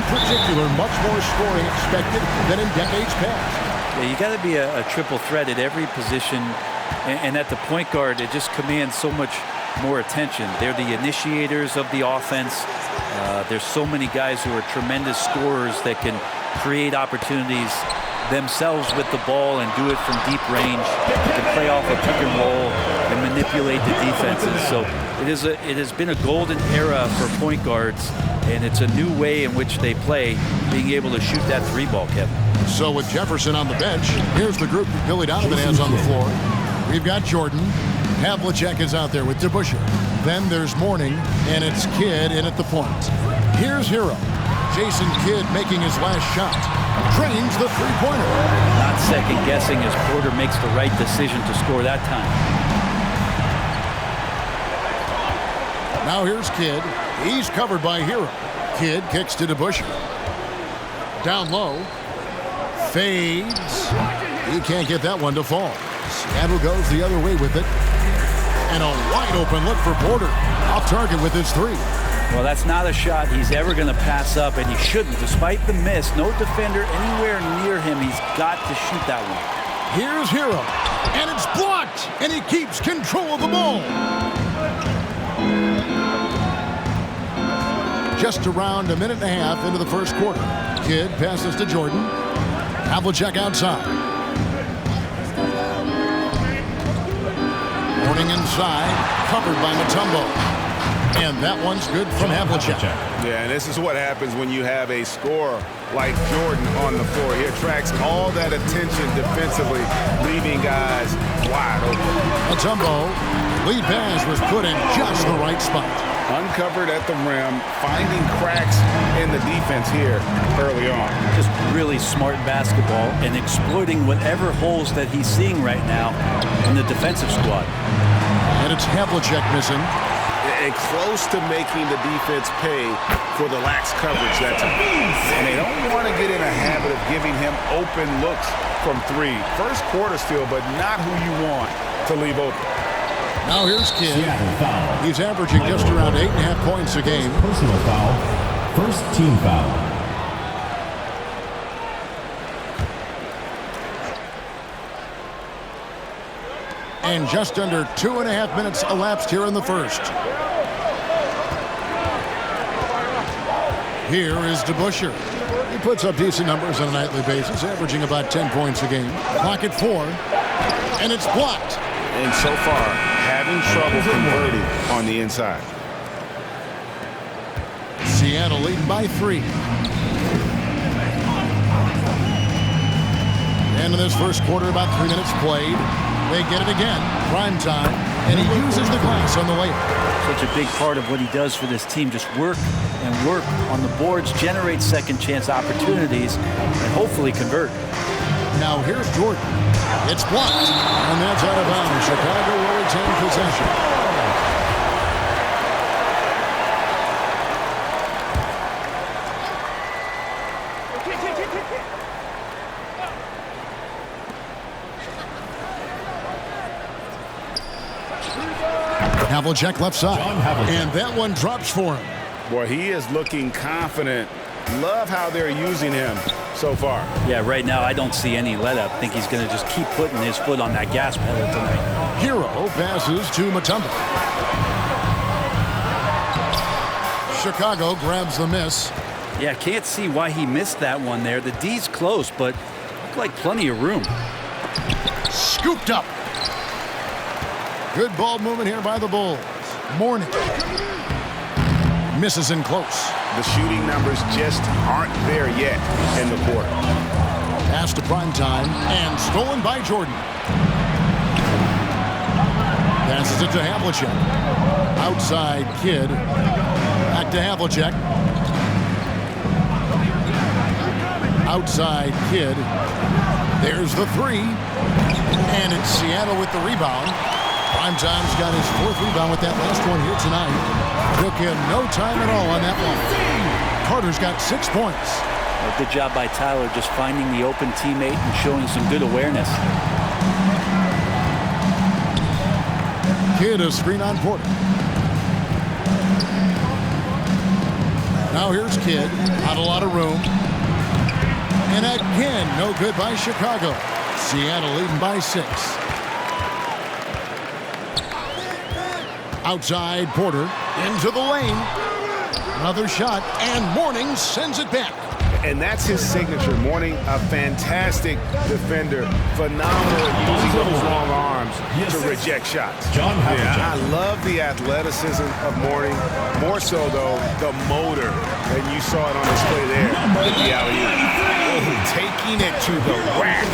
In particular, much more scoring expected than in decades past. Yeah, you got to be a triple threat at every position, and at the point guard, it just commands so much more attention. They're the initiators of the offense. There's so many guys who are tremendous scorers that can create opportunities themselves with the ball and do it from deep range. They can play off a pick and roll and manipulate the defenses. So it has been a golden era for point guards, and it's a new way in which they play, being able to shoot that three ball, Kevin. So with Jefferson on the bench, here's the group that Billy Donovan has on the floor. We've got Jordan. Havlicek is out there with DeBusschere. Then there's Mourning, and it's Kidd in at the point. Here's Hero. Jason Kidd making his last shot. Drains the three-pointer. Not second-guessing as Porter makes the right decision to score that time. Now here's Kidd. He's covered by Hero. Kidd kicks to DeBusschere. Down low. Fades. He can't get that one to fall. Seattle goes the other way with it. And a wide open look for Porter. Off target with his three. Well, that's not a shot he's ever going to pass up, and he shouldn't. Despite the miss, no defender anywhere near him. He's got to shoot that one. Here's Hero. And it's blocked. And he keeps control of the ball. Just around a minute and a half into the first quarter. Kidd passes to Jordan. Havlicek outside. Mourning inside, covered by Mutombo. And that one's good from Havlicek. Yeah, and this is what happens when you have a scorer like Jordan on the floor. He attracts all that attention defensively, leaving guys wide open. Mutombo, lead pass was put in just the right spot. Uncovered at the rim, finding cracks in the defense here early on. Just really smart basketball and exploiting whatever holes that he's seeing right now in the defensive squad. And it's Havlicek missing. And close to making the defense pay for the lax coverage that time. And they don't want to get in a habit of giving him open looks from three. First quarter still, but not who you want to leave open. Now here's Kidd. He's averaging just around 8.5 points a game. Personal foul. First team foul. And just under 2.5 minutes elapsed here in the first. Here is DeBusschere. He puts up decent numbers on a nightly basis, averaging about 10 points a game. Clock at 4. And it's blocked. And so far, having trouble converting on the inside. Seattle leading by 3. And in this first quarter, about 3 minutes played. They get it again, prime time, and he uses the glass on the layup. Such a big part of what he does for this team, just work and work on the boards, generate second chance opportunities, and hopefully convert. Now here's Jordan. It's blocked, and that's out of bounds. Chicago will retain possession. Havlicek left side, and that one drops for him. Boy, he is looking confident. Love how they're using him so far. Yeah, right now I don't see any let up. I think he's going to just keep putting his foot on that gas pedal tonight. Hero passes to Mutombo. Chicago grabs the miss. Yeah, can't see why he missed that one there. The D's close, but looked like plenty of room. Scooped up. Good ball movement here by the Bulls. Mourning. Misses in close. The shooting numbers just aren't there yet in the quarter. Pass to prime time and stolen by Jordan. Passes it to Havlicek. Outside Kidd. Back to Havlicek. Outside Kidd. There's the three. And it's Seattle with the rebound. Primetime's got his 4th rebound with that last one here tonight. Took him no time at all on that one. Carter's got 6 points. Well, good job by Tyler just finding the open teammate and showing some good awareness. Kidd a screen on Porter. Now here's Kidd. Not a lot of room. And again, no good by Chicago. Seattle leading by 6. Outside Porter. Into the lane. Another shot. And Mourning sends it back. And that's his signature. Mourning, a fantastic defender. Phenomenal at using those long arms to reject shots. I love the athleticism of Mourning. More so, though, the motor. And you saw it on display there with the alley-oop. Taking it to the rack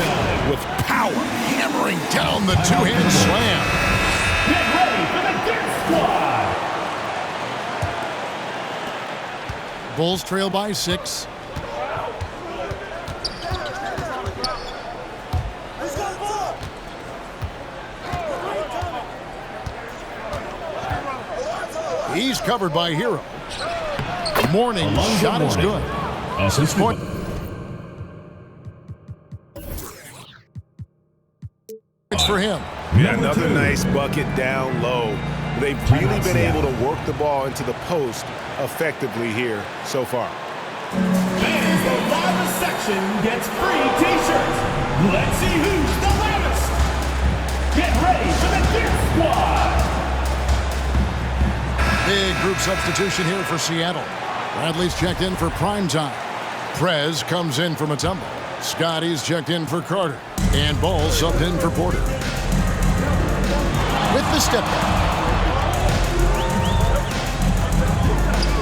with power. Hammering down the two-hand slam. Get ready for the Death Squad. Bulls trail by 6. He's covered by Hero. Mourning shot is good. 6 points. For him. Another nice bucket down low. They've really been able to work the ball into the post effectively here so far. Fans, the loudest section gets free T-shirts. Let's see who's the loudest. Get ready for the Death Squad. Big group substitution here for Seattle. Bradley's checked in for prime time. Prez comes in from a tumble. Scotty's checked in for Carter. And Ball subbed in for Porter. With the step back.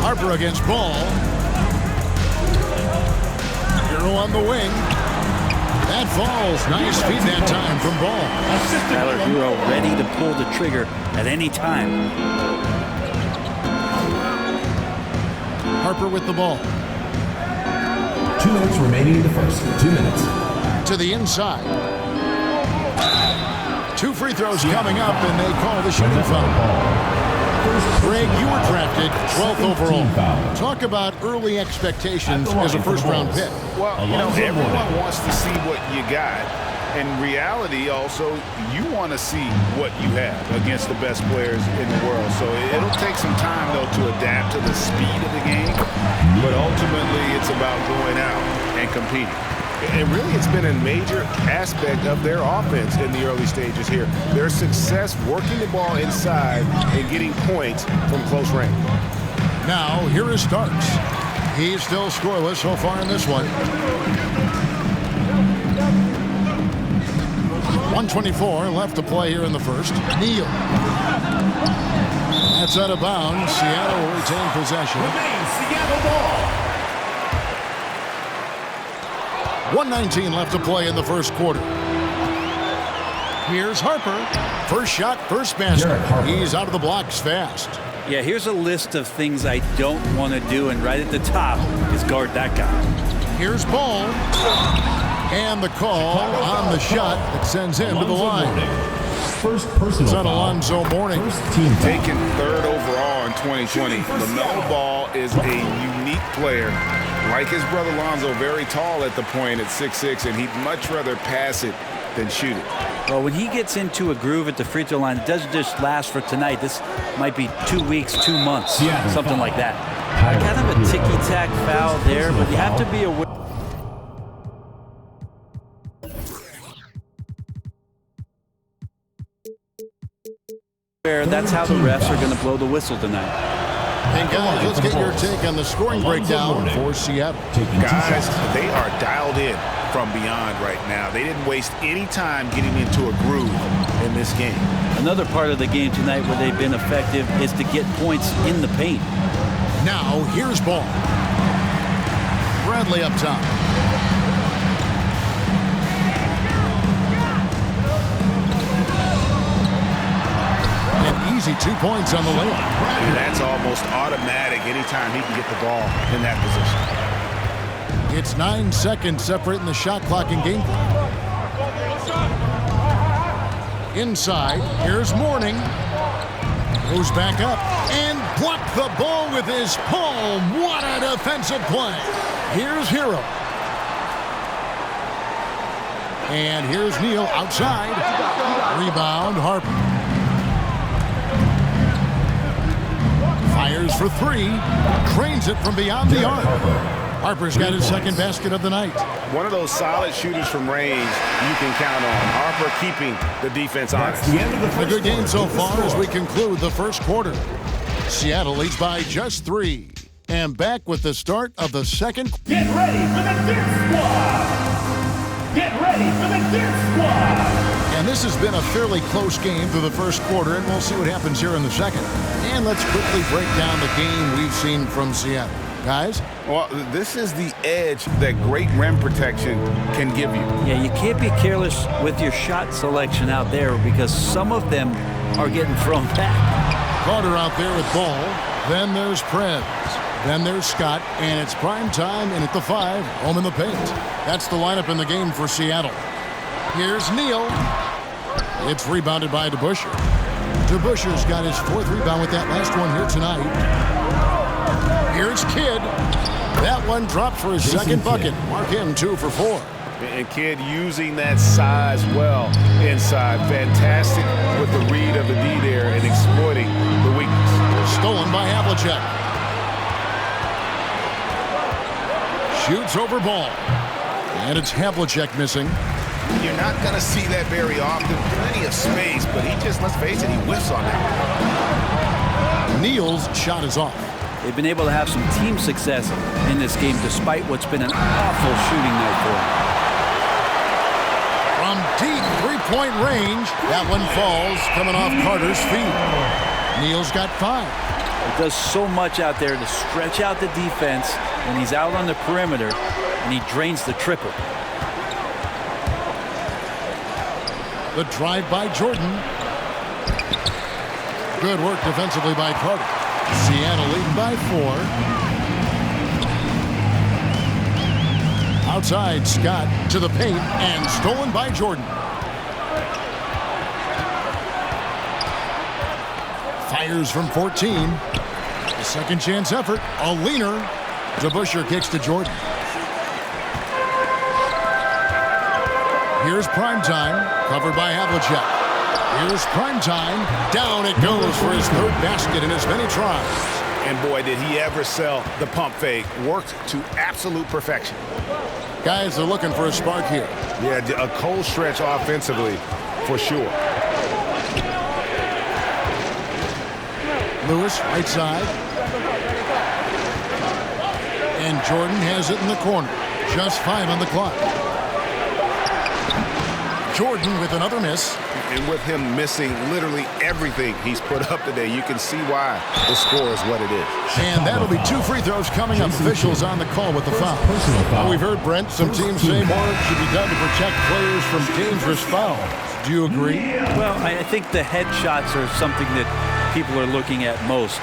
Harper against Ball. Hero on the wing. That falls. Nice feed that time from Ball. Tyler Hero ready to pull the trigger at any time. Harper with the ball. 2 minutes remaining in the first. 2 minutes. To the inside. 2 free throws coming up, and they call the shooting foul. Greg, you were drafted 12th overall. Talk about early expectations as a first-round pick. Well, everyone wants to see what you got. In reality, also, you want to see what you have against the best players in the world. So it'll take some time, though, to adapt to the speed of the game. But ultimately, it's about going out and competing. And really, it's been a major aspect of their offense in the early stages here. Their success working the ball inside and getting points from close range. Now, here is Starks. He's still scoreless so far in this one. 1:24 left to play here in the first. Neal. That's out of bounds. Seattle will retain possession. Seattle ball. 1:19 left to play in the first quarter. Here's Harper. First shot, first basket. He's out of the blocks fast. Yeah, here's a list of things I don't want to do, and right at the top is guard that guy. Here's Ball. And the call on the shot that sends him to the line. First personal foul. Alonzo Mourning. First team foul. Taken 3rd overall in 2020. LaMelo Ball is a unique player. Like his brother Lonzo, very tall at the point at 6'6", and he'd much rather pass it than shoot it. Well, when he gets into a groove at the free throw line, it doesn't just last for tonight. This might be 2 weeks, 2 months, something like that. Kind of a ticky-tack foul there, but you have to be aware. That's how the refs are going to blow the whistle tonight. And guys, let's get your take on the scoring breakdown for Seattle. Guys, they are dialed in from beyond right now. They didn't waste any time getting into a groove in this game. Another part of the game tonight where they've been effective is to get points in the paint. Now, here's Ball. Bradley up top. Easy 2 points on the layup. And that's almost automatic anytime he can get the ball in that position. It's 9 seconds separating the shot clock and game clock. Inside, here's Mourning. Goes back up and blocked the ball with his palm. What a defensive play. Here's Hero. And here's Neal outside. Rebound, Harper. Fires for three. Drains it from beyond the arc. Harper's got his second basket of the night. One of those solid shooters from range you can count on. Harper keeping the defense honest. That's the end of the A first good game quarter. so far as we conclude the first quarter. Seattle leads by just 3. And back with the start of the second. Get ready for the Dirt Squad! Get ready for the Dirt Squad! And this has been a fairly close game through the first quarter, and we'll see what happens here in the second. And let's quickly break down the game we've seen from Seattle. Guys? Well, this is the edge that great rim protection can give you. Yeah, you can't be careless with your shot selection out there because some of them are getting thrown back. Carter out there with ball. Then there's Prez. Then there's Scott, and it's prime time, and at the 5, home in the paint. That's the lineup in the game for Seattle. Here's Neal. It's rebounded by DeBusschere. DeBusschere's got his 4th rebound with that last one here tonight. Here's Kidd. That one dropped for his second bucket. Mark him 2 for 4. And Kidd using that size well inside. Fantastic with the read of the D there and exploiting the weakness. Stolen by Havlicek. Shoots over ball. And it's Havlicek missing. You're not going to see that very often. Plenty of space, but he just, let's face it, he whiffs on that. Neal's shot is off. They've been able to have some team success in this game despite what's been an awful shooting night for them. From deep three-point range, that one falls, coming off Carter's feet. Neal's got 5. He does so much out there to stretch out the defense when he's out on the perimeter, and he drains the triple. The drive by Jordan. Good work defensively by Carter. Seattle leading by 4. Outside, Scott to the paint and stolen by Jordan. Fires from 14. The second chance effort, a leaner. DeBusschere kicks to Jordan. Here's Primetime, covered by Havlicek. Here's Primetime. Down it goes for his 3rd basket in as many tries. And boy, did he ever sell the pump fake. Worked to absolute perfection. Guys, they're looking for a spark here. Yeah, a cold stretch offensively, for sure. Lewis, right side. And Jordan has it in the corner. Just 5 on the clock. Jordan with another miss. And with him missing literally everything he's put up today, you can see why the score is what it is. And that'll be 2 free throws coming up. Officials on the call with the foul. Well, we've heard, Brent, some teams say more should be done to protect players from dangerous fouls. Do you agree? Well, I think the head shots are something that people are looking at most.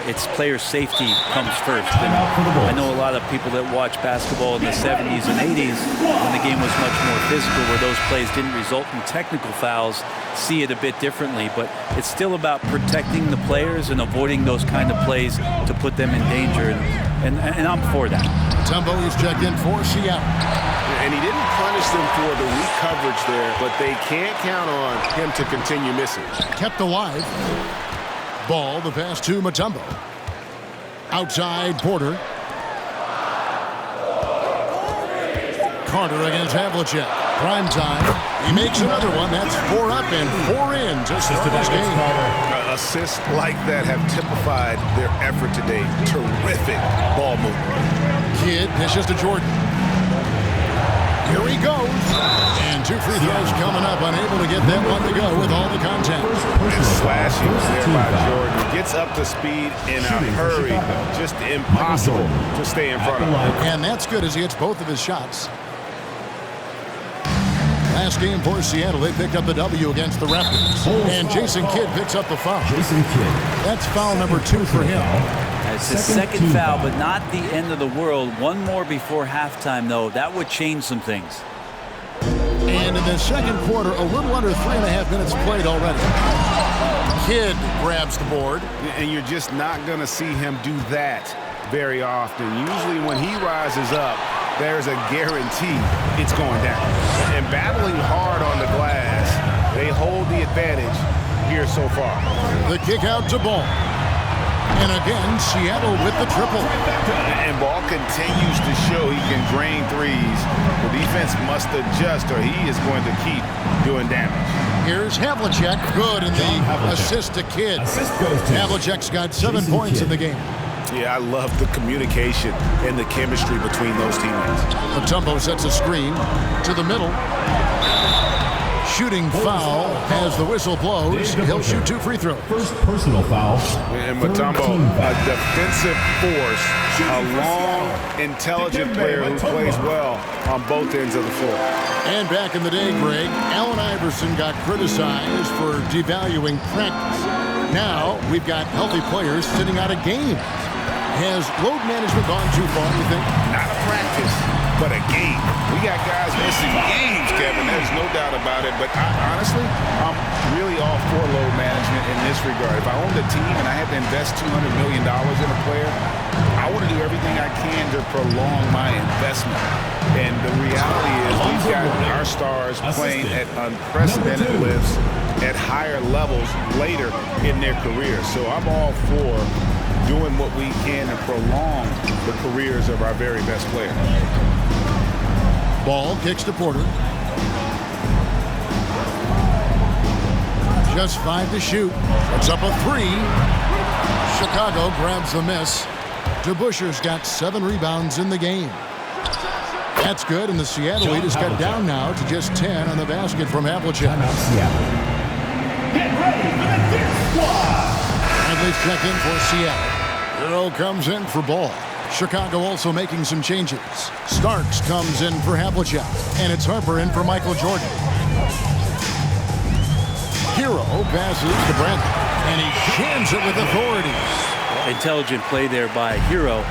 It's player safety comes first. And I know a lot of people that watch basketball in the 70s and 80s when the game was much more physical, where those plays didn't result in technical fouls, see it a bit differently. But it's still about protecting the players and avoiding those kind of plays to put them in danger. And I'm for that. Mutombo is checked in for Seattle. And he didn't punish them for the weak coverage there, but they can't count on him to continue missing. Kept alive. Ball, the pass to Mutombo. Outside, Porter. Carter against Havlicek. Prime time. He makes another one. That's 4 up and 4 in to start this game. Assists like that have typified their effort today. Terrific ball movement. Kidd dishes to Jordan. Here he goes. And 2 free throws coming up. Unable to get that one to go with all the contact. And slashing there by Jordan. Gets up to speed in a hurry. Just impossible to stay in front of him. And that's good as he hits both of his shots. Last game for Seattle, they picked up the W against the Raptors. And Jason Kidd picks up the foul. That's foul number 2 for him. It's his second foul, but not the end of the world. One more before halftime, though. That would change some things. And in the second quarter, a little under 3.5 minutes played already. Kidd grabs the board. And you're just not going to see him do that very often. Usually when he rises up, there's a guarantee it's going down. And battling hard on the glass, they hold the advantage here so far. The kick out to Ball. And again, Seattle with the triple. And Ball continues to show he can drain threes. The defense must adjust or he is going to keep doing damage. Here's Havlicek. Good in the assist to Kidd. Havlicek's got 7 points in the game. Yeah, I love the communication and the chemistry between those teammates. Mutombo sets a screen to the middle. Shooting foul as the whistle blows. He'll shoot 2 free throws. First personal foul. And Mutombo, a defensive force, a long, intelligent player who plays well on both ends of the floor. And back in the day, Greg, Allen Iverson got criticized for devaluing practice. Now we've got healthy players sitting out of games. Has load management gone too far, you think? Not a practice, but a game. We got guys missing games, Kevin. There's no doubt about it. But honestly, I'm really all for load management in this regard. If I owned a team and I had to invest $200 million in a player, I want to do everything I can to prolong my investment. And the reality is we've got our stars playing at unprecedented lifts at higher levels later in their career. So I'm all for doing what we can to prolong the careers of our very best players. Ball kicks to Porter. Just 5 to shoot. It's up a 3. Chicago grabs the miss. DeBuscher's got 7 rebounds in the game. That's good, and the Seattle lead has cut down now to just 10 on the basket from Havlicek. Get ready for the Fierce Squad. Bradley's check in for Seattle. Hero comes in for Ball. Chicago also making some changes. Starks comes in for Havlicek, and it's Harper in for Michael Jordan. Hero passes to Bradley, and he jams it with authority. Intelligent play there by Hero.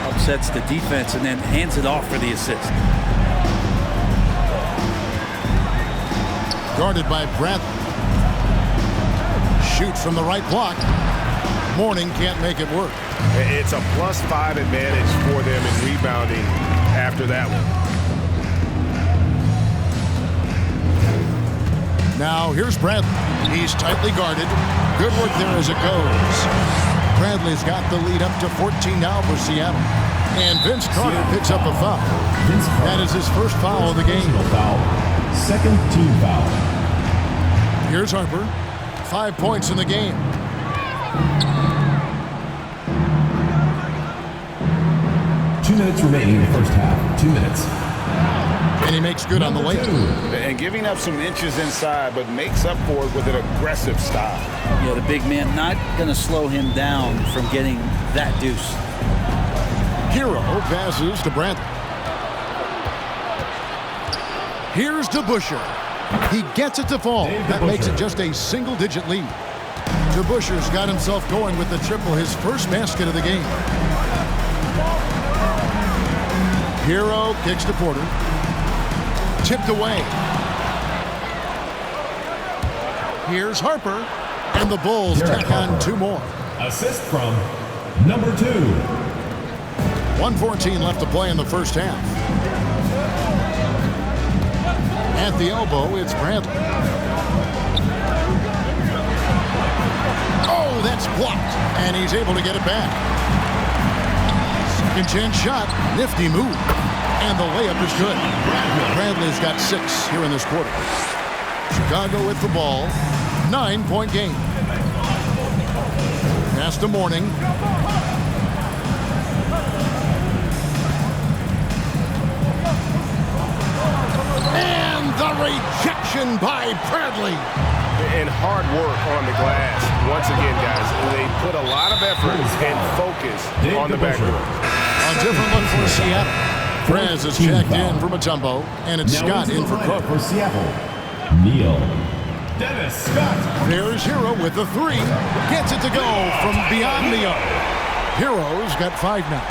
Upsets the defense and then hands it off for the assist. Guarded by Bradley. Shoots from the right block. Mourning can't make it work. It's a +5 advantage for them in rebounding after that one. Now here's Bradley. He's tightly guarded. Good work there as it goes. Bradley's got the lead up to 14 now for Seattle. And Vince Carter picks up a foul. That is his first foul of the game. Second team foul. Here's Harper. 5 points in the game. Two minutes remaining in the first half. 2 minutes. And he makes good on the layup. And giving up some inches inside, but makes up for it with an aggressive style. Yeah, the big man not going to slow him down from getting that deuce. Hero passes to Bradley. Here's DeBuscher. He gets it to fall. That makes it just a single-digit lead. DeBuscher's got himself going with the triple, his first basket of the game. Hero kicks to Porter. Tipped away. Here's Harper. And the Bulls tack on 2 more. Assist from number 2. 1:14 left to play in the first half. At the elbow, it's Bradley. Oh, that's blocked. And he's able to get it back. Second chance shot. Nifty move. And the layup is good. Bradley's got 6 here in this quarter. Chicago with the ball. 9-point game. Pass to Mourning. And the rejection by Bradley. And hard work on the glass. Once again, guys, they put a lot of effort and focus on the backboard. A different look for Seattle. Perez is checked in for Mutombo, and it's Scott in for Cook. For Seattle, Neal. Dennis Scott. There's Hero with the 3. Gets it to go from beyond the arc. Hero's got 5 now.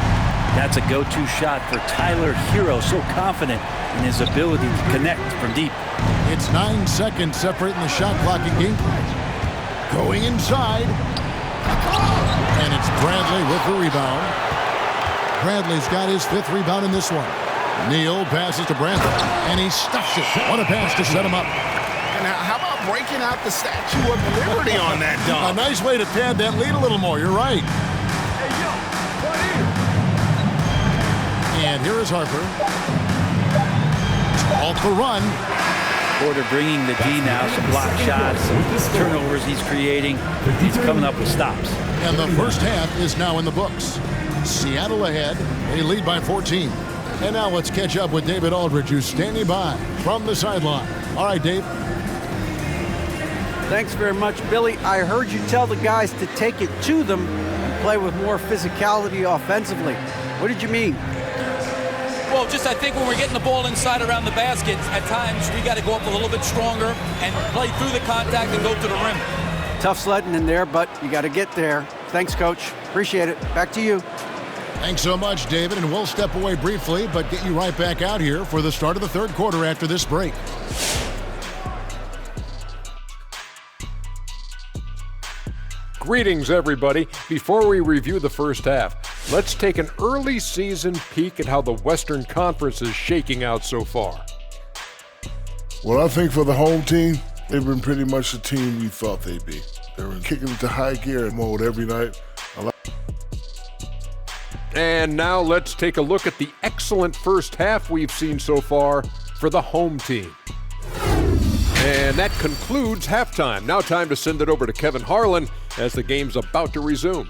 That's a go-to shot for Tyler Hero. So confident in his ability to connect from deep. It's 9 seconds separating the shot clock and game clock. Going inside. And it's Bradley with the rebound. Bradley's got his 5th rebound in this one. Neal passes to Bradley, and he stuffs it. What a pass to set him up. And how about breaking out the Statue of Liberty on that A dunk. nice way to pad that lead a little more. You're right. Hey, yo, what is? And here is Harper. Off the run. Porter bringing the D now, some block shots, some turnovers he's creating. He's coming up with stops. And the first half is now in the books. Seattle ahead. They lead by 14. And now let's catch up with David Aldridge, who's standing by from the sideline. All right, Dave. Thanks very much, Billy. I heard you tell the guys to take it to them and play with more physicality offensively. What did you mean? Well, just I think when we're getting the ball inside around the basket, at times we got to go up a little bit stronger and play through the contact and go to the rim. Tough sledding in there, but you got to get there. Thanks, Coach. Appreciate it. Back to you. Thanks so much, David, and we'll step away briefly, but get you right back out here for the start of the third quarter after this break. Greetings, everybody. Before we review the first half, let's take an early season peek at how the Western Conference is shaking out so far. Well, I think for the home team, they've been pretty much the team we thought they'd be. They were kicking into high gear mode every night. And now let's take a look at the excellent first half we've seen so far for the home team. And that concludes halftime. Now time to send it over to Kevin Harlan as the game's about to resume.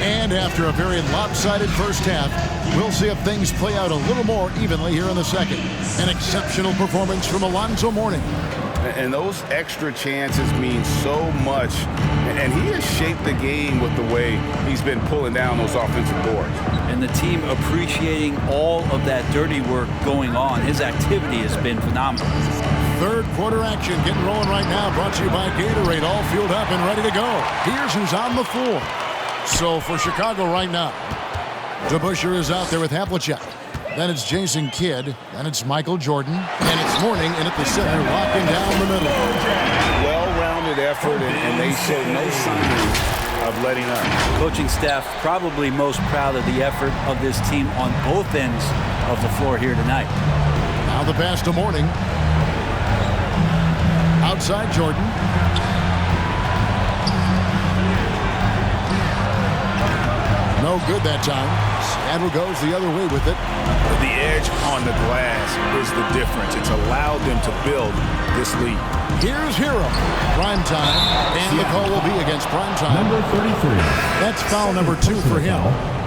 And after a very lopsided first half, we'll see if things play out a little more evenly here in the second. An exceptional performance from Alonzo Mourning. And those extra chances mean so much. And he has shaped the game with the way he's been pulling down those offensive boards. And the team appreciating all of that dirty work going on. His activity has been phenomenal. Third quarter action getting rolling right now, brought to you by Gatorade, all fueled up and ready to go. Here's who's on the floor. So for Chicago right now, DeBusschere is out there with Havlicek. Then it's Jason Kidd. Then it's Michael Jordan. And it's Mourning in at the center, locking down the middle. Well-rounded effort, and they show no signs of letting up. Coaching staff probably most proud of the effort of this team on both ends of the floor here tonight. Now the pass to Mourning. Outside Jordan. No good that time. Seattle goes the other way with it. The edge on the glass is the difference. It's allowed them to build this lead. Here's Hero. Prime time. And the call will be against Prime time. Number 33. That's foul number 2 for him.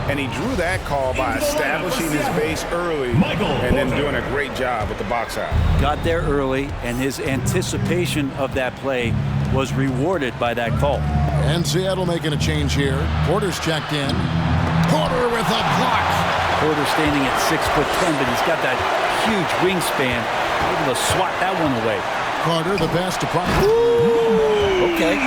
And he drew that call by establishing his base early and then doing a great job at the box out. Got there early, and his anticipation of that play was rewarded by that call. And Seattle making a change here. Porter's checked in. Porter with a block. Porter standing at 6'10", but he's got that huge wingspan, able to swat that one away. Carter, the pass to Prime. Okay.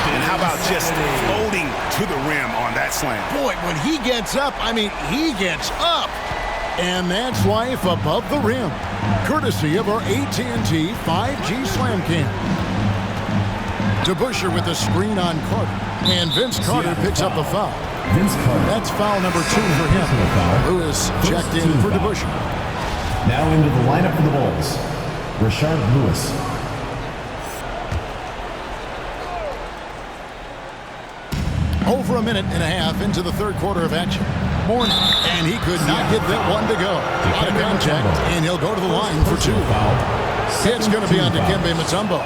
And how about just floating to the rim on that slam? Boy, when he gets up, I mean, he gets up. And that's life above the rim. Courtesy of our AT&T 5G Slam Cam. DeBusschere with a screen on Carter. And Vince Carter picks up the foul. Vince Carter. That's foul number 2 for him. Lewis checked in for DeBusschere. Now into the lineup for the Bulls. Rashard Lewis. Over a minute and a half into the third quarter of action. Mourning, and he could not get that one to go. Out of contact, and he'll go to the line for 2. It's going to be on Dikembe Mutombo.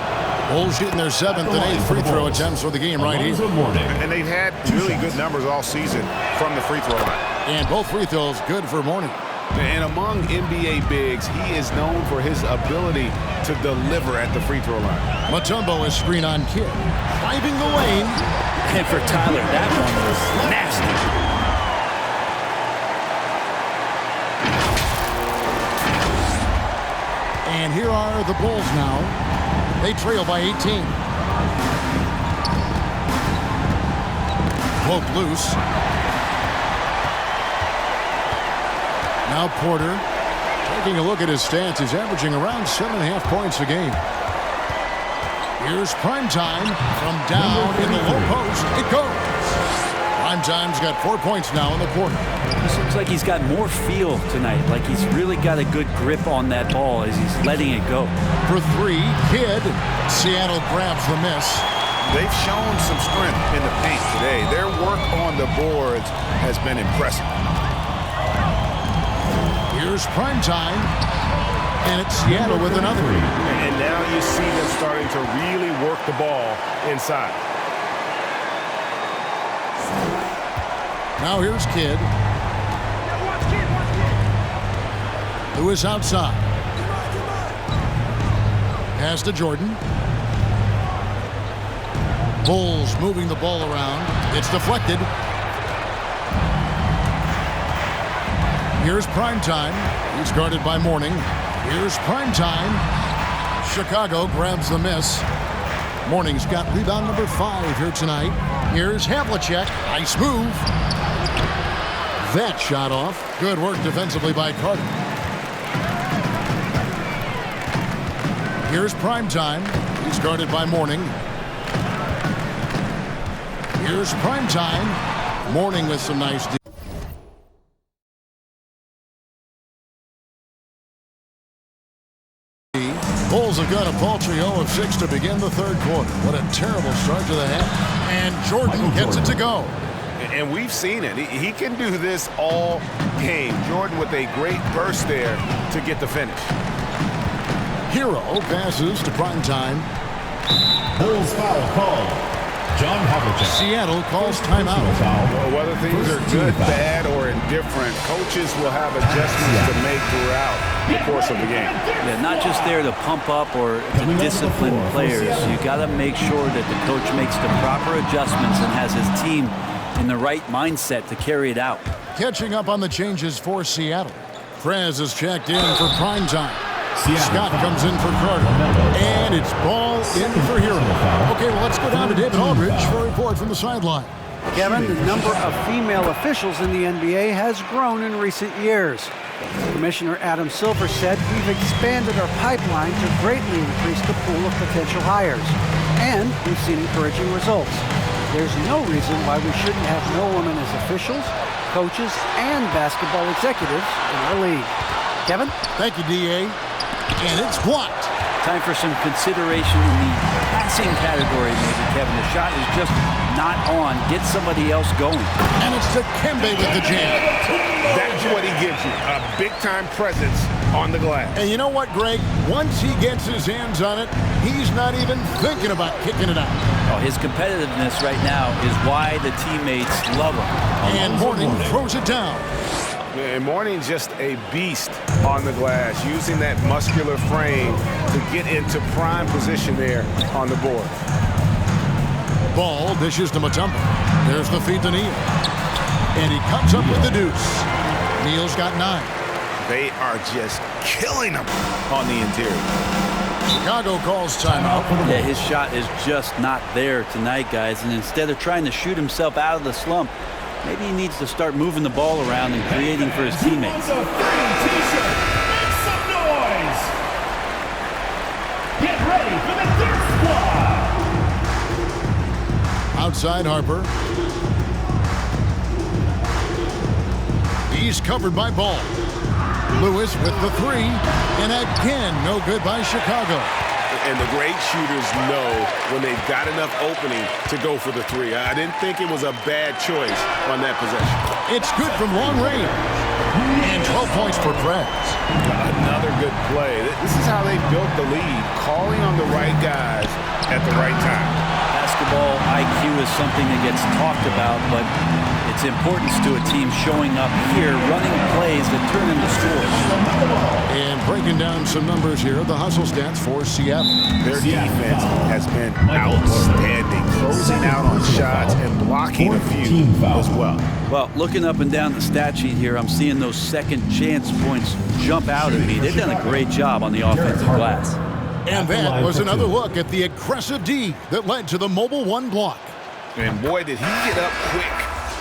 Bulls shooting their 7th and 8th free throw attempts for the game right here. And they've had really good numbers all season from the free throw line. And both free throws good for Mourning. And among NBA bigs, he is known for his ability to deliver at the free throw line. Mutombo is screen on Kidd. Driving the lane. And for Tyler, that one was nasty. And here are the Bulls now. They trail by 18. Poke loose. Now Porter, taking a look at his stats, he's averaging around 7.5 points a game. Here's Primetime from down in the low post. It goes. Primetime's got 4 points now in the quarter. This looks like he's got more feel tonight, like he's really got a good grip on that ball as he's letting it go. For three, Kidd. Seattle grabs the miss. They've shown some strength in the paint today. Their work on the boards has been impressive. Here's Primetime, and it's Seattle with another. And now you see them starting to really work the ball inside. Now here's Kidd, who is outside. Pass to Jordan. Bulls moving the ball around. It's deflected. Here's Primetime. He's guarded by Mourning. Here's Primetime. Chicago grabs the miss. Mourning's got rebound number 5 here tonight. Here's Havlicek. Nice move. That shot off. Good work defensively by Carter. Here's Primetime. He's guarded by Mourning. Here's Primetime. Mourning with some nice D. Bulls have got a paltry 0 of 6 to begin the third quarter. What a terrible start to the half. And Jordan gets it to go. And we've seen it. He can do this all game. Jordan with a great burst there to get the finish. Hero passes to Primetime. Bulls foul called. John Havlicek. Seattle calls timeout. Whether things are good, bad, or indifferent, coaches will have adjustments to make throughout the course of the game. Yeah, not just there to pump up or to discipline players. You got to make sure that the coach makes the proper adjustments and has his team in the right mindset to carry it out. Catching up on the changes for Seattle. Prez is checked in for Primetime. Scott comes in for Carter. And it's ball in for Hero. Okay, well, let's go down to David Aldridge for a report from the sideline. Kevin, the number of female officials in the NBA has grown in recent years. Commissioner Adam Silver said, "We've expanded our pipeline to greatly increase the pool of potential hires. And we've seen encouraging results. There's no reason why we shouldn't have no women as officials, coaches, and basketball executives in our league." Kevin? Thank you, D.A. And it's blocked. Time for some consideration in the passing category, maybe, Kevin. The shot is just not on. Get somebody else going. And it's Dikembe with the jam. That's what he gives you, a big-time presence on the glass. And you know what, Greg? Once he gets his hands on it, he's not even thinking about kicking it out. Oh, his competitiveness right now is why the teammates love him. And Mourning throws it down. And Mourning's just a beast on the glass, using that muscular frame to get into prime position there on the board. Ball dishes to Mutombo. There's the feed to Neal. And he comes up with the deuce. Neal's got 9. They are just killing him on the interior. Chicago calls timeout. Yeah, his shot is just not there tonight, guys. And instead of trying to shoot himself out of the slump, maybe he needs to start moving the ball around and creating for his teammates. Make some noise. Get ready for the Dirt Squad. Outside Harper. He's covered by Ball. Lewis with the 3. And again, no good by Chicago. And the great shooters know when they've got enough opening to go for the 3. I didn't think it was a bad choice on that possession. It's good from long range. And 12 points for Prez. Another good play. This is how they built the lead, calling on the right guys at the right time. Basketball IQ is something that gets talked about, but its importance to a team showing up here, running plays that turn into scores. And breaking down some numbers here, the hustle stats for Seattle. Their defense has been outstanding, closing out on shots and blocking a few as well. Well, looking up and down the stat sheet here, I'm seeing those second chance points jump out at me. They've done a great job on the offensive glass. And that was another look at the aggressive D that led to the Mobile 1 block. And boy, did he get up quick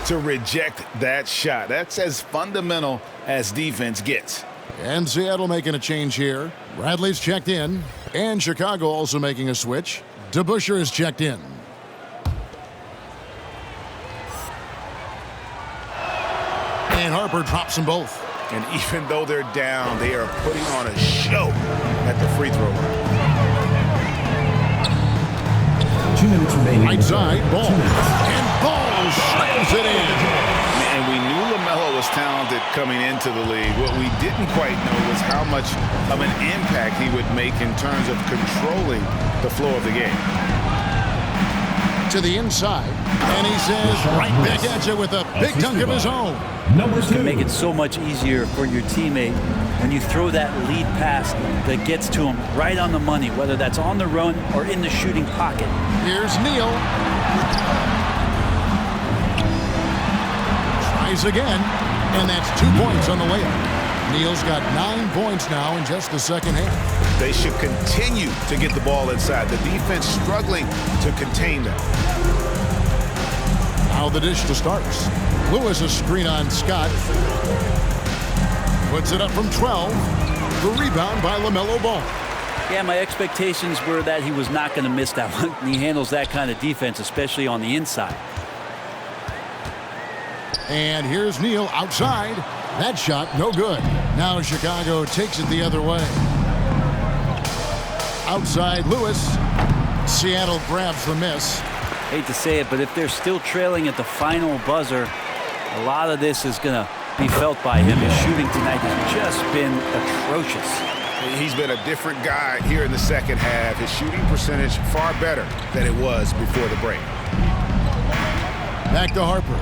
to reject that shot. That's as fundamental as defense gets. And Seattle making a change here. Bradley's checked in. And Chicago also making a switch. DeBusschere is checked in. And Harper drops them both. And even though they're down, they are putting on a show at the free throw line. 2 minutes remaining. Right side, Ball. And Ball slams it in. And we knew LaMelo was talented coming into the league. What we didn't quite know was how much of an impact he would make in terms of controlling the flow of the game. To the inside. And he says right back at you with a big dunk of his own. Number 2. Can make it so much easier for your teammate when you throw that lead pass that gets to him right on the money, whether that's on the run or in the shooting pocket. Here's Neal. Tries again, and that's 2 points on the layup. Neal's got 9 points now in just the second half. They should continue to get the ball inside. The defense struggling to contain them. Now the dish to Starks. Lewis a screen on Scott. Puts it up from 12. The rebound by LaMelo Ball. Yeah, my expectations were that he was not going to miss that one. He handles that kind of defense, especially on the inside. And here's Neal outside. That shot no good. Now Chicago takes it the other way. Outside Lewis. Seattle grabs the miss. Hate to say it, but if they're still trailing at the final buzzer, a lot of this is going to be felt by him. His shooting tonight has just been atrocious. He's been a different guy here in the second half. His shooting percentage far better than it was before the break. Back to Harper.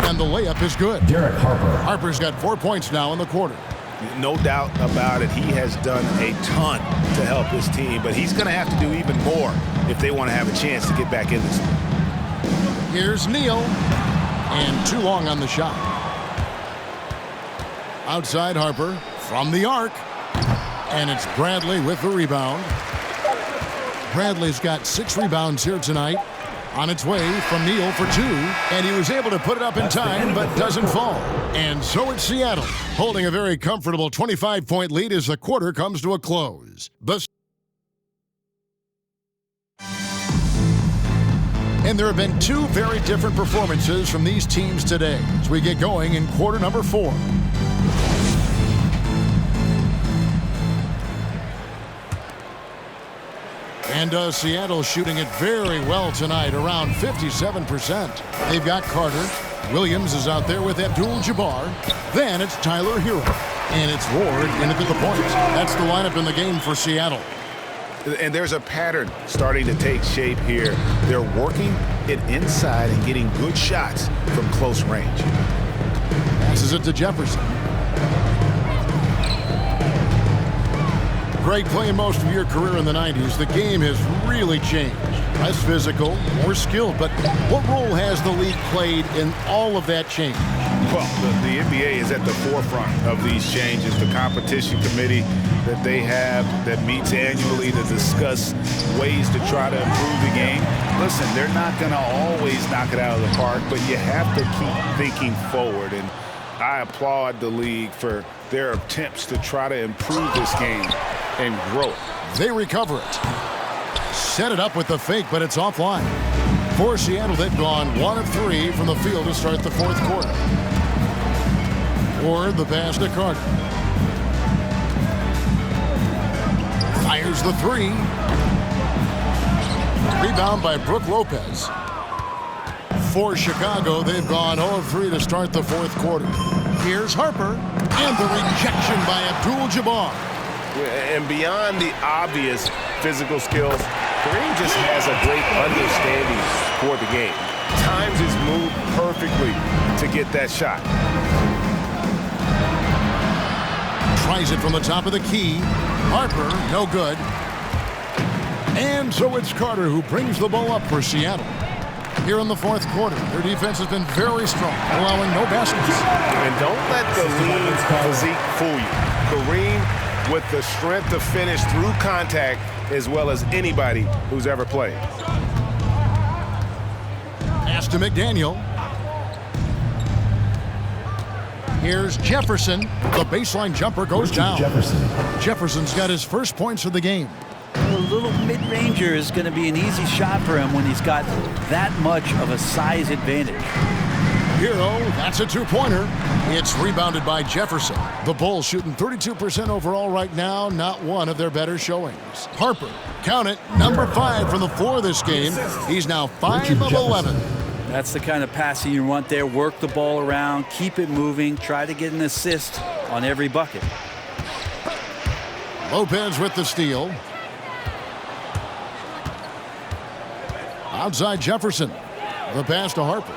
And the layup is good. Derek Harper. Harper's got 4 points now in the quarter. No doubt about it. He has done a ton to help his team, but he's going to have to do even more if they want to have a chance to get back in this. Here's Neal. And too long on the shot. Outside Harper from the arc. And it's Bradley with the rebound. Bradley's got 6 rebounds here tonight. On its way from Neal for 2. And he was able to put it up in time, but doesn't fall. And so it's Seattle, holding a very comfortable 25-point lead as the quarter comes to a close. And there have been 2 very different performances from these teams today as we get going in quarter number 4. And Seattle shooting it very well tonight, around 57%. They've got Carter. Williams is out there with Abdul-Jabbar. Then it's Tyler Hero. And it's Ward in at the point. That's the lineup in the game for Seattle. And there's a pattern starting to take shape here. They're working it inside and getting good shots from close range. Passes it to Jefferson. Greg, playing most of your career in the 90s, the game has really changed. Less physical, more skilled, but what role has the league played in all of that change? Well, the NBA is at the forefront of these changes. The competition committee that they have that meets annually to discuss ways to try to improve the game. Listen, they're not going to always knock it out of the park, but you have to keep thinking forward. And I applaud the league for their attempts to try to improve this game and grow it. They recover it. Set it up with the fake, but it's offline. For Seattle, they've gone 1 of 3 from the field to start the 4th quarter. Ward the pass to Carter. Fires the 3. Rebound by Brook Lopez. For Chicago, they've gone 0 of 3 to start the 4th quarter. Here's Harper, and the rejection by Abdul-Jabbar. And beyond the obvious physical skills, Kareem just has a great understanding for the game. Times his move perfectly to get that shot. Tries it from the top of the key. Harper, no good. And so it's Carter who brings the ball up for Seattle. Here in the 4th quarter, their defense has been very strong, allowing no baskets. And don't let the lean physique fool you. Kareem with the strength to finish through contact as well as anybody who's ever played. Pass to McDaniel. Here's Jefferson. The baseline jumper goes down. Jefferson's got his first points of the game. A little mid-ranger is going to be an easy shot for him when he's got that much of a size advantage. Hero, that's a two-pointer. It's rebounded by Jefferson. The Bulls shooting 32% overall right now, not one of their better showings. Harper, count it, number 5 from the floor this game. He's now 5 of 11. That's the kind of passing you want there. Work the ball around, keep it moving, try to get an assist on every bucket. Lopez with the steal. Outside Jefferson. The pass to Harper.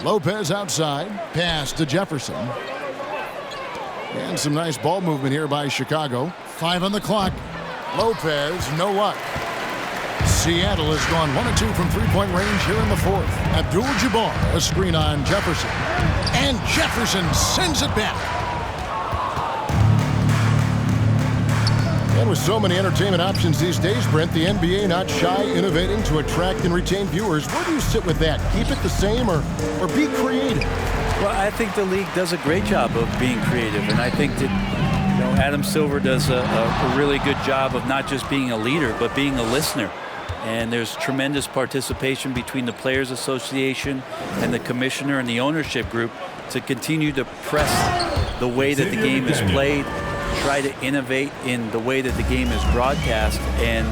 Lopez outside. Pass to Jefferson. And some nice ball movement here by Chicago. 5 on the clock. Lopez, no luck. Seattle has gone 1 of 2 from three-point range here in the fourth. Abdul-Jabbar, a screen on Jefferson. And Jefferson sends it back. And with so many entertainment options these days, Brent, the NBA not shy innovating to attract and retain viewers. Where do you sit with that? Keep it the same or be creative? Well, I think the league does a great job of being creative, and I think that Adam Silver does a really good job of not just being a leader, but being a listener. And there's tremendous participation between the Players Association and the commissioner and the ownership group to continue to press the way that the game is played, try to innovate in the way that the game is broadcast, and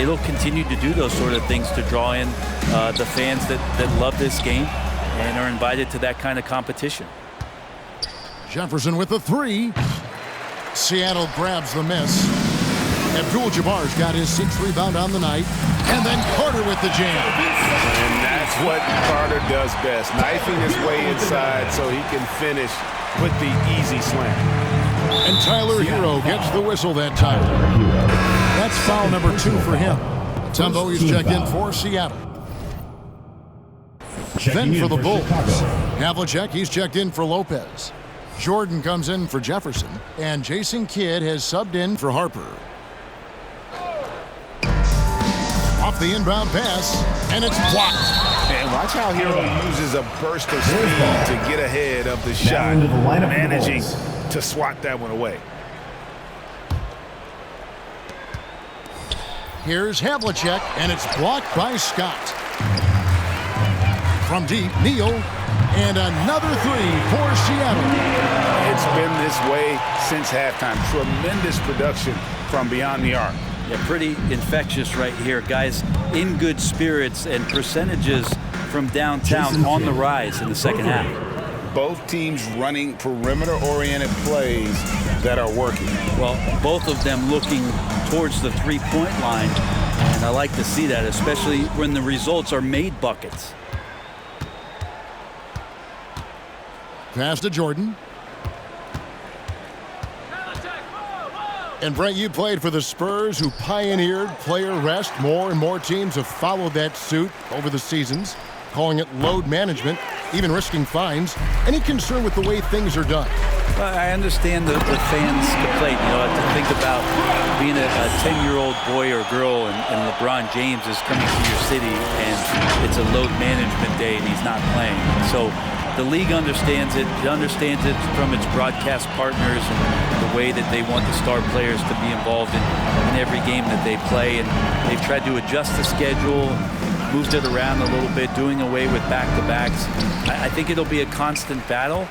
it'll continue to do those sort of things to draw in the fans that love this game and are invited to that kind of competition. Jefferson with the 3. Seattle grabs the miss. Abdul-Jabbar's got his 6th rebound on the night. And then Carter with the jam. And that's what Carter does best, knifing his way inside so he can finish with the easy slam. And Tyler Hero gets the whistle that time. That's foul number 2 for him. Tumbo, he's checked in for Seattle. Then for the Bulls, Havlicek, he's checked in for Lopez. Jordan comes in for Jefferson, and Jason Kidd has subbed in for Harper. Off the inbound pass, and it's blocked. And watch how Hero uses a burst of speed to get ahead of the shot, managing to swat that one away. Here's Havlicek, and it's blocked by Scott. From deep, Neal, and another 3 for Seattle. It's been this way since halftime. Tremendous production from beyond the arc. Yeah, pretty infectious right here. Guys in good spirits, and percentages from downtown on the rise in the second half. Both teams running perimeter-oriented plays that are working. Well, both of them looking towards the three-point line, and I like to see that, especially when the results are made buckets. Pass to Jordan. And Brent, you played for the Spurs, who pioneered player rest. More and more teams have followed that suit over the seasons, calling it load management, even risking fines. Any concern with the way things are done? Well, I understand the fans complaint. You know, to think about being a 10-year-old boy or girl and LeBron James is coming to your city and it's a load management day and he's not playing. So the league understands it. It understands it from its broadcast partners and the way that they want the star players to be involved in every game that they play. And they've tried to adjust the schedule, moved it around a little bit, doing away with back-to-backs. I think it'll be a constant battle,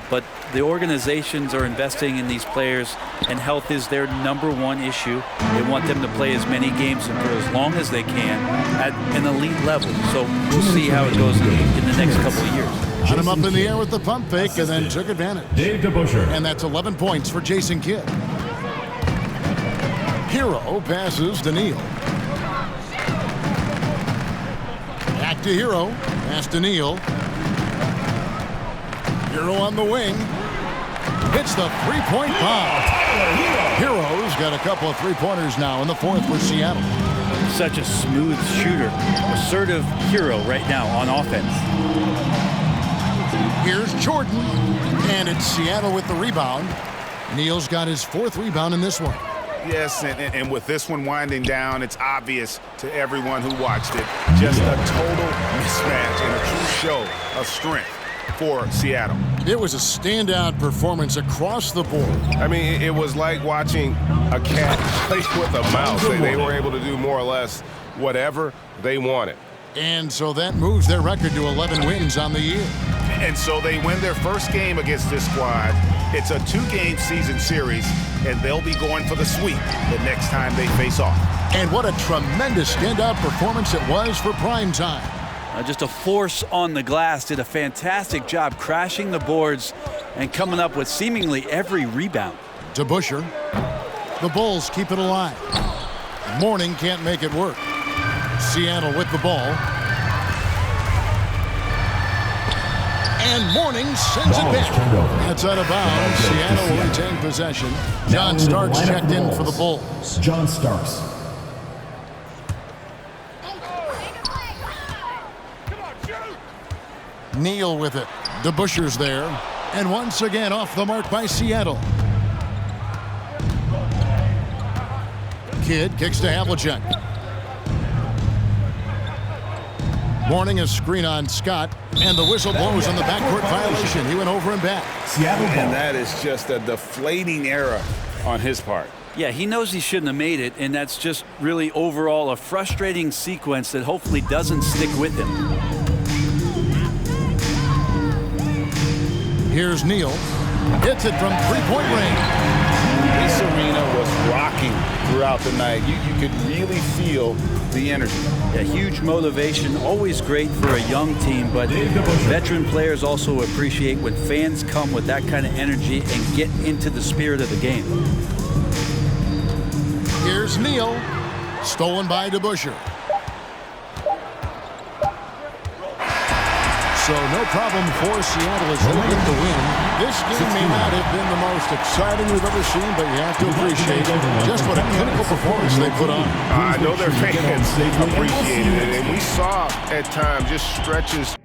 but the organizations are investing in these players, and health is their #1 issue. They want them to play as many games and for as long as they can at an elite level. So we'll see how it goes in the next couple of years. Got him up in the air with the pump fake and then took advantage. Dave DeBuscher. And that's 11 points for Jason Kidd. Hero passes to Neal. Back to Hero. Pass to Neal. Hero on the wing. Hits the three-point bomb. Hero's got a couple of three-pointers now in the fourth for Seattle. Such a smooth shooter. Assertive Hero right now on offense. Here's Jordan, and it's Seattle with the rebound. Neal's got his 4th rebound in this one. Yes, and with this one winding down, it's obvious to everyone who watched it. Just a total mismatch and a true show of strength for Seattle. It was a standout performance across the board. I mean, it was like watching a cat play with a mouse. They were able to do more or less whatever they wanted. And so that moves their record to 11 wins on the year. And so they win their first game against this squad. It's a 2-game season series, and they'll be going for the sweep the next time they face off. And what a tremendous standout performance it was for prime time. Just a force on the glass, did a fantastic job crashing the boards and coming up with seemingly every rebound. To Busher. The Bulls keep it alive. Mourning can't make it work. Seattle with the ball. And Mourning sends it back. That's out of bounds. Seattle will retain possession. John Starks checked in for the Bulls. John Starks. Neal with it. DeBuscher's there. And once again off the mark by Seattle. Kidd kicks to Havlicek. Mourning a screen on Scott, and the whistle blows on the backcourt violation. He went over and back. Seattle ball. And that is just a deflating error on his part. Yeah, he knows he shouldn't have made it, and that's just really overall a frustrating sequence that hopefully doesn't stick with him. Here's Neal. Hits it from three-point range. This arena was rocking throughout the night. You could really feel the energy. A huge motivation, always great for a young team, but veteran players also appreciate when fans come with that kind of energy and get into the spirit of the game. Here's Neal. Stolen by DeBuscher. So no problem for Seattle as they get the win. This game may not have been the most exciting we've ever seen, but you have to appreciate just what a clinical performance they put on. I know their fans appreciated it, and we saw at times just stretches